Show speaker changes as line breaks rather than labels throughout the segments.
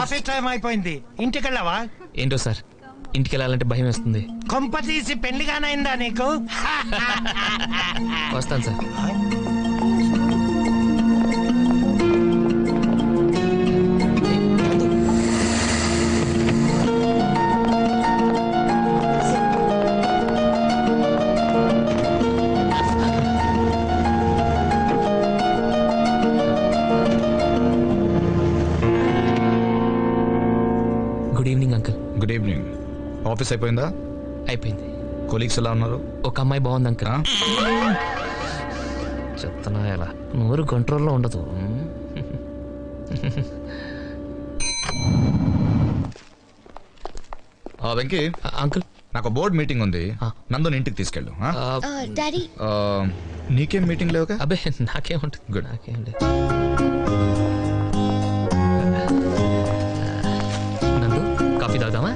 Office time అయిపోయింది, ఇంటికి వెళ్ళావా?
ఏంటో సార్, ఇంటికి వెళ్ళాలంటే భయం వేస్తుంది.
కొంప తీసి పెళ్లిగానైందా నీకు?
వస్తాను sir. Good evening uncle.
Good evening. Office అయిపోయిందా?
అయిపోయింది.
కొలీగ్స్ ఎలా ఉన్నారు?
ఒక అమ్మాయి బాగుంది అంకుల్. చెప్తున్నా ఎలా, నోరు కంట్రోల్లో ఉండదు.
వెంకీ
అంకుల్,
నాకు బోర్డ్ మీటింగ్ ఉంది, నందుని ఇంటికి తీసుకెళ్ళు.
డాడీ
నీకేం మీటింగ్ లేవుగా?
అబ్బే నాకేం ఉంటుంది.
గుడ్.
నాకేం లేదు. నందు, కాఫీ తాగుదామా?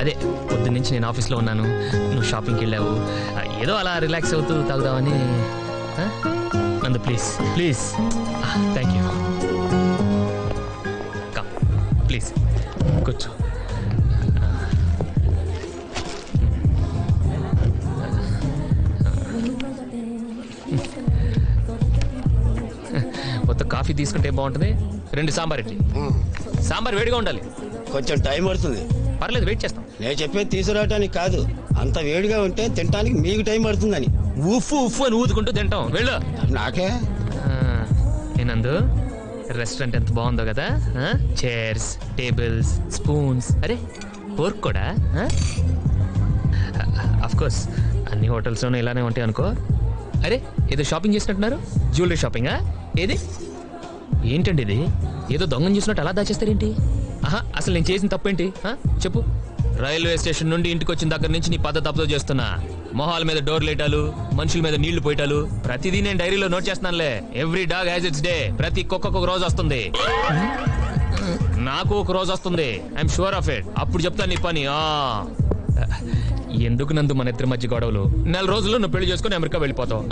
అదే పొద్దున్నుంచి నేను ఆఫీస్లో ఉన్నాను, నువ్వు షాపింగ్కి వెళ్ళావు, ఏదో అలా రిలాక్స్ అవుతూ తాగుదామని. నందు please please. Thank you. Come please కూర్చో. మొత్తం కాఫీ తీసుకుంటే బాగుంటుంది. 2 సాంబార్ ఇడ్లీ. సాంబార్ వేడిగా ఉండాలి.
కొంచెం టైం పడుతుంది.
పర్లేదు, వెయిట్ చేస్తాం.
నేను చెప్పేది తీసుకురావటానికి కాదు, అంత వేడిగా ఉంటే తినడానికి మీకు టైం పడుతుందని.
ఉఫ్ఫు ఉఫ్ఫు అని ఊదుకుంటూ తింటాం. వెళ్ళు.
నాకే
నేనందు, రెస్టారెంట్ ఎంత బాగుందో కదా. చైర్స్, టేబుల్స్, స్పూన్స్, అరే ఫోర్క్ కూడా. అఫ్ కోర్స్ అన్ని హోటల్స్లోనూ ఇలానే ఉంటాయి అనుకో. అరే ఏదో షాపింగ్ చేసినట్టున్నారు, జ్యువెలరీ షాపింగా? ఏది ఏంటండి ఇది? ఏదో దొంగను చూసినట్టు అలా దాచేస్తారేంటి? అసలు నేను చేసిన తప్పేంటి చెప్పు. రైల్వే స్టేషన్ నుండి ఇంటికి వచ్చిన దగ్గర నుంచి నీ పద్ధతి తప్పుతో చేస్తున్నా. మొహాల మీద డోర్ లేటాలు, మనుషుల మీద నీళ్లు పోయటాలు, ప్రతిదీ నేను డైరీలో నోట్ చేస్తున్నానులే. Every dog has its day. ప్రతి కుక్కకు ఒక రోజు వస్తుంది, నాకు ఒక రోజు వస్తుంది. I'm sure of it. అప్పుడు చెప్తాను నీ పని. ఎందుకు నందు మన ఇద్దరి మధ్య గొడవలు? 4 రోజుల్లో నువ్వు పెళ్లి చేసుకుని అమెరికా వెళ్ళిపోతావు.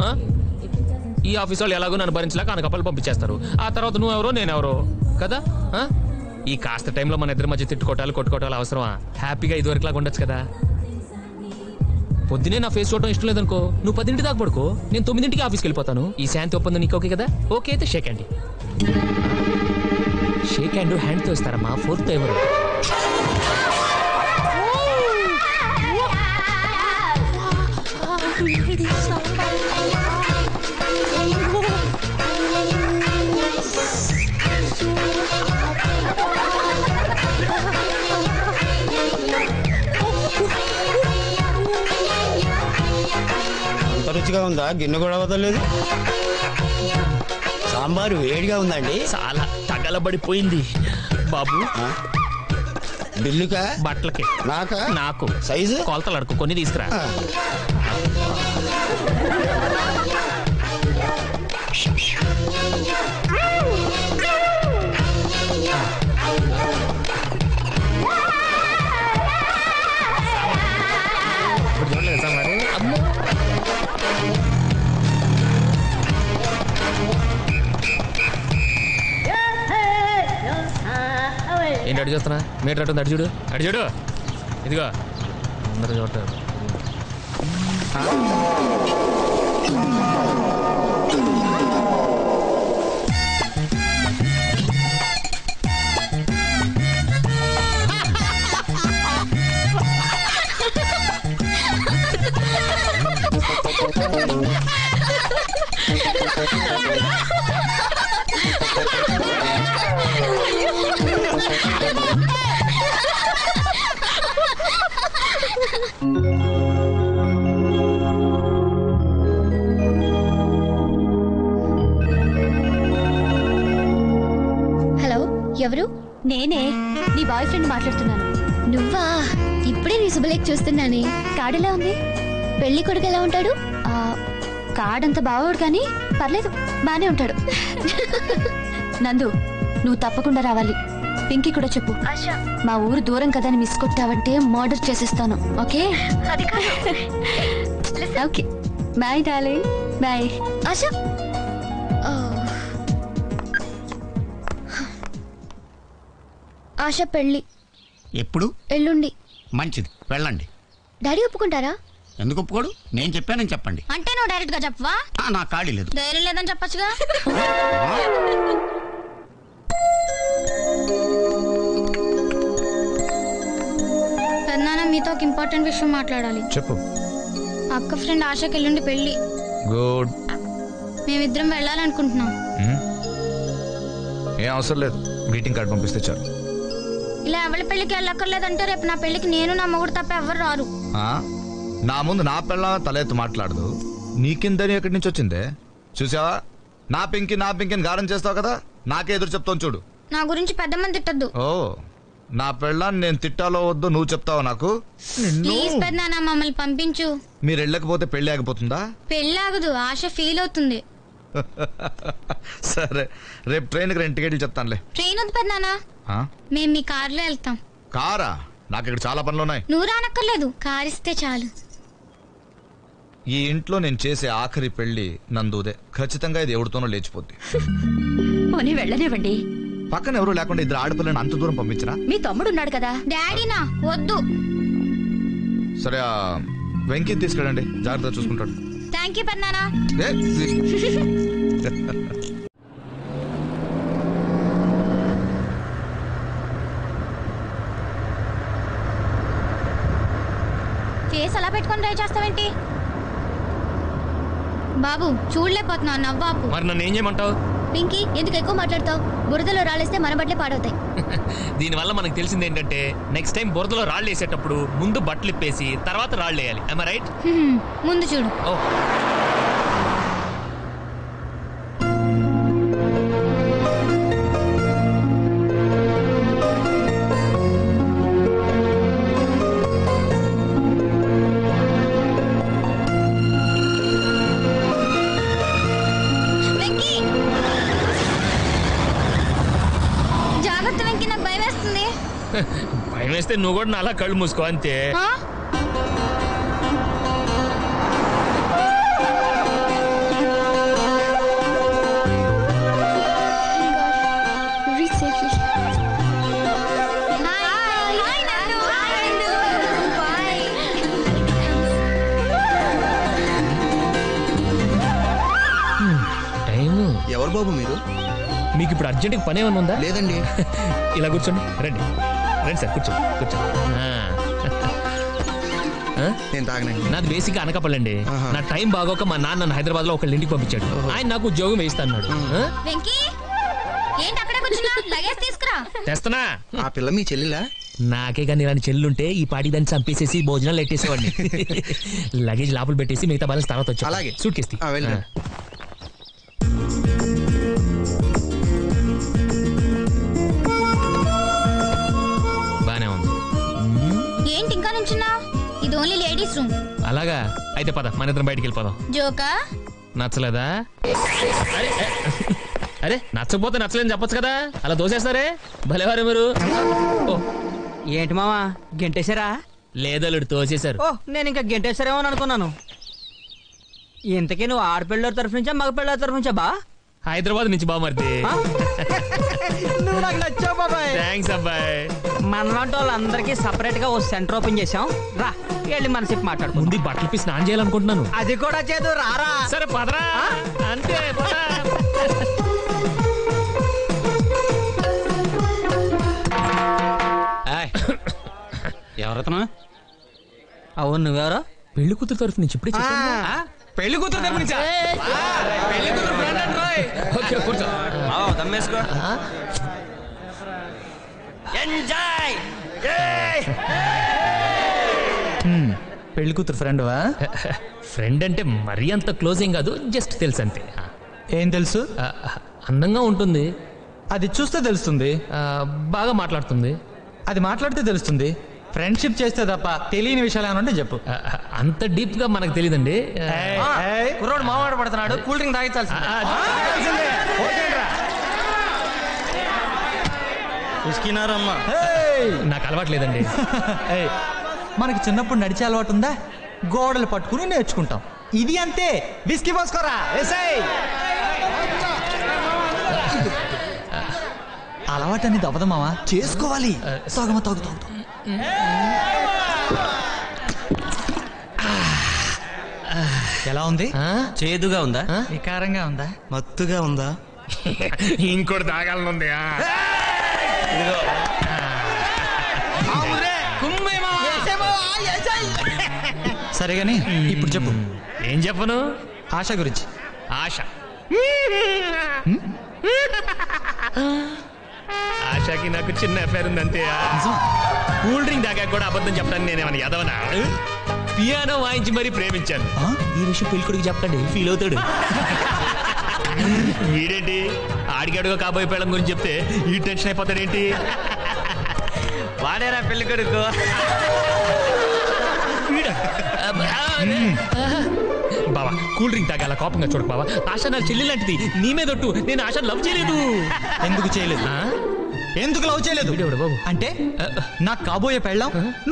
ఈ ఆఫీస్ వాళ్ళు ఎలాగో నన్ను భరించలేక అనకప్పలు పంపించేస్తారు. ఆ తర్వాత నువ్వెవరో నేనెవరో కదా. ఈ కాస్త టైంలో మన ఇద్దరి మధ్య తిట్టుకోవటాలు కొట్టుకోవటాలు అవసరమా? హ్యాపీగా ఇదివరకులాగా ఉండొచ్చు కదా. పొద్దునే నా ఫేస్ చూడటం ఇష్టం లేదనుకో, నువ్వు 10 దాకా పడుకో, నేను 9 ఆఫీస్కి వెళ్ళిపోతాను. ఈ శాంతి ఒప్పందం నీకు ఓకే కదా? ఓకే అయితే షేక్ హ్యాండ్. షేక్ హ్యాండ్ హ్యాండ్తో ఇస్తారమ్మా, ఫోర్త్తో ఎవరు?
అంత రుచిగా ఉందా? గిన్నె కూడా వదలలేదు. సాంబారు వేడిగా ఉందండి.
చాలా తగలబడిపోయింది బాబు.
బిల్లుకా?
బట్టలకి.
నాకా?
నాకు.
సైజు?
కొలతలు అడుకు, కొన్ని తీసుకురా. ఏంటి అడు చూస్తున్నా? మీటర్ అటు చూడు, అటు చూడు. ఇదిగో అందరూ చూడటం.
హలో, ఎవరు?
నేనే, నీ బాయ్ ఫ్రెండ్ మాట్లాడుతున్నాను.
నువ్వా? ఇప్పుడే నీ శుభలేఖ చూస్తున్నానే.
కార్డు ఎలా ఉంది?
పెళ్లి కొడుకు ఎలా ఉంటాడు?
కార్డంత బాగోడు కానీ పర్లేదు, బానే ఉంటాడు. నందు, నువ్వు తప్పకుండా రావాలి. పింకీ కూడా చెప్పు. మా ఊరు దూరం కదా అని మిస్ కొట్టావంటే మర్డర్ చేసేస్తాను. Okay? Okay, bye darling. Bye.
Asha, Asha పెళ్ళి
ఎప్పుడు?
ఎల్లుండి.
మంచిది, వెళ్ళండి.
డాడీ ఒప్పుకుంటారా?
ఎందుకు ఒప్పుకోడు? నేను చెప్పానని చెప్పండి.
అంటే నువ్వు డైరెక్ట్ గా చెప్పవా?
నా ఖాళీ లేదు.
ధైర్యం లేదని చెప్పొచ్చుగా. పెద్దనాన్న మీతో ఒక ఇంపార్టెంట్ విషయం మాట్లాడాలి.
చెప్పు.
అక్క ఫ్రెండ్ ఆశకి ఎల్లుండి పెళ్ళి.
గుడ్.
మేమిద్దరం వెళ్ళాలనుకుంటున్నాం.
ఏం అవసరం లేదు, గ్రీటింగ్ కార్డ్ పంపిస్తే చాలు.
ఇలా ఎవరి పెళ్లికి వెళ్ళక్కర్లేదంటే రేపు నా పెళ్లికి నేను నా మొగుడు తప్ప ఎవరు రారు.
నా ముందు నా పిల్ల తలెత్తు మాట్లాడదు. నీకిందని ఎక్కడి నుంచి వచ్చిందే? చూసావా, నా పింకి అని గారం చేస్తావు కదా, నాకే ఎదురు చెప్తాను చూడు.
నా గురించి పెద్ద మంది తిట్టద్దు.
ఓ, నా పెళ్ళాన్ని నేను తిట్టాలో వద్దో నువ్వు చెప్తావా నాకు?
ప్లీజ్ పెద్దనాన్న మమ్మల్ని పంపించు.
మీరు వెళ్ళకపోతే పెళ్లి ఆగిపోతుందా?
పెళ్లి ఆగదు, ఆశ ఫీల్ అవుతుంది.
సరే, రేపు ట్రైన్కి 2 టికెట్లు చెప్తానులే.
ట్రైన్ వద్దు పెద్దనాన్న, మేము మీ కార్లో వెళ్తాం.
కారా? నాకు ఇక్కడ చాలా పనులు ఉన్నాయి.
నువ్వు రానక్కర్లేదు, కార్ ఇస్తే చాలు.
ఈ ఇంట్లో నేను చేసే ఆఖరి పెళ్లి నందుదే. ఖచ్చితంగా ఇది ఎవరితోనో లేచిపోద్ది.
పోనీ వెళ్ళనివ్వండి.
పక్కన ఎవరు లేకుండా 2 ఆడపిల్లని అంత దూరం పంపించరా?
మీ తమ్ముడున్నాడు కదా.
డాడీనా? వద్దు.
సరే, వెంకీ తీసుకెళ్ళండి, జాగ్రత్తగా చూసుకుంటాడు.
థ్యాంక్ యూ పెద్దనాన్న. ఫేస్ అలా పెట్టుకొని డ్రైవ్ చేస్తావేంటి బాబు? చూడలేకపోతున్నా, నవ్వాపు.
మరి నన్ను ఏం చేయమంటావు?
పింకీ, ఎందుకు ఎక్కువ మాట్లాడతావు? బురదలో రాలేస్తే మన బట్టలే పాడవుతాయి.
దీనివల్ల మనకు తెలిసింది ఏంటంటే, నెక్స్ట్ టైం బురదలో రాళ్ళు వేసేటప్పుడు ముందు బట్టలు ఇప్పేసి తర్వాత రాళ్ళు వేయాలి. am I right?
ముందు చూడు.
ఓ,
వెంకీ, జాగ్రత్త వెంకీ, నాకు భయం వేస్తుంది.
భయం వేస్తే నువ్వు కూడా నాలా కళ్ళు మూసుకో అంతే.
ఆ?
Reach safely.
హాయ్ నందు. బాయ్.
టైము.
ఎవరు బాబు మీరు?
మీకు ఇప్పుడు అర్జెంట్గా పని ఏమైనా ఉందా?
లేదండి.
ఇలా కూర్చోండి, రండి రండి సార్, కూర్చోండి కూర్చోండి.
నేను తాగనండి.
నాది బేసిక్ అనకాపల్లండి.
ఆహా.
నా టైం బాగోక మా నాన్న నన్ను హైదరాబాద్ లో ఒకళ్ళ ఇంటికి పంపించాడు. ఆయన నాకు ఉద్యోగం వేయిస్తా అన్నాడు.
వెంకీ, ఏంటి అక్కడే కూర్చున్నా? లగేజ్ తీసుకురా.
తెస్తనా?
ఆ పిల్ల మీ చెల్లిలా?
నాకే కానీ ఇలాంటి చెల్లుంటే ఈ పాటి దాన్ని చంపేసేసి భోజనాలు ఎట్టేసేవాడిని. లగేజ్ లోపల పెట్టేసి మిగతా బ్యాలెన్స్ తర్వాత వచ్చి
అలాగే.
సూట్ కేసు
వెళ్ళి.
బానే ఉంది.
ఏంటి ఇంకా నుంచున్నా? ఇది ఓన్లీ లేడీస్ రూమ్.
అలాగా అయితే పద, మన ఇద్దరం బయటికి వెళ్ళిపోదాం.
జోకా?
నచ్చలేదా? అరే అరే, నచ్చకపోతే నచ్చలేదని చెప్పొచ్చు కదా, అలా దోసేస్తారే భలేవారు మీరు. ఓ,
ఏంటి మావా, గెంటేశారా?
లేదల్లుడు తోసేశారు.
ఓ, నేను ఇంకా గెంటేశారేమో అని అనుకున్నాను. ఇంతకీ నువ్వు ఆడపిల్లల తరఫు నుంచా మగ పిల్లల తరఫు నుంచా బా?
హైదరాబాద్ నుంచి బామర్ది.
నువ్వు నాకు నచ్చావు బాబాయ్.
థ్యాంక్స్ అబ్బాయి.
మనలాంటి వాళ్ళందరికీ సపరేట్ గా ఓ సెంటర్ ఓపెన్ చేసాం. రా, వెళ్ళి మనసేపు మాట్లాడుకుందాం.
ముందు బట్టలు పి స్నానం చేయాలనుకుంటున్నాను.
అది కూడా చేదు, రారా.
సరే పదరా. అంతే పద.
ఎవరతను?
అవును, నువ్వెవరో?
పెళ్లి కూతురు తరఫు నుంచి ఇప్పుడే చెప్పాను.
పెళ్లి కూతురు తరఫు నుంచా? పెళ్లి కూతురు ఫ్రెండ్ అంటోయ్.
ఓకే, కూర్చో.
దమ్మేసుకో. ఎంజాయ్.
పెళ్లి కూతురు ఫ్రెండ్వా?
ఫ్రెండ్ అంటే మరీ అంత క్లోజ్ ఏం కాదు, జస్ట్ తెలుసు అంతే.
ఏం తెలుసు?
అందంగా ఉంటుంది,
అది చూస్తే తెలుస్తుంది,
బాగా మాట్లాడుతుంది.
అది మాట్లాడితే తెలుస్తుంది. ఫ్రెండ్షిప్ చేస్తే తప్ప తెలియని విషయాలు ఏమంటే చెప్పు.
అంత డీప్ గా మనకు తెలియదండి.
కుర్రోడు మావాడు పడుతున్నాడు, కూల్ డ్రింక్ తాగించాల్సి.
నాకు అలవాట్లేదండి.
మనకి చిన్నప్పుడు నడిచే అలవాటు ఉందా? గోడలు పట్టుకుని నేర్చుకుంటాం. ఇది అంతే. బిస్కీ పోసుకోరా. అలా అలవాటు అనేది అవ్వదు మావా, చేసుకోవాలి. తాగమా, తాగు తాగు. ఎలా ఉంది?
చేదుగా ఉందా?
వికారంగా ఉందా?
మత్తుగా ఉందా?
ఇంకోటి తాగాలనుంది.
సరే గాని ఇప్పుడు చెప్పు.
ఏం చెప్పను?
ఆశ గురించి.
ఆశ ఆశకి నాకు చిన్న అఫైర్ ఉంది అంతే. కూల్ డ్రింక్ దాకా కూడా అబద్ధం చెప్పడానికి నేనేమన్నా ఎదవనా? పియానో వాయించి మరీ ప్రేమించాను. ఈ విషయం పెళ్ళికొడుకు చెప్పండి, ఫీల్ అవుతాడు. వీడేంటి ఆడిగాడుగా కాబోయే పెళ్ళం గురించి చెప్తే ఈ టెన్షన్ అయిపోతాడేంటి?
వాడేరా పెళ్ళికొడుకు.
బావా కూల్ డ్రింక్ తాగాల కోపంగా చూడకు బావా. ఆశ నా చెల్లి లాంటిది, నీ మీదొట్టు. నేను ఆశ లవ్ చేయలేదు.
ఎందుకు చేయలేదు? ఎందుకు లవ్ చేయలేదు
బాబు
అంటే నాకు కాబోయే పెళ్ళం నువ్వు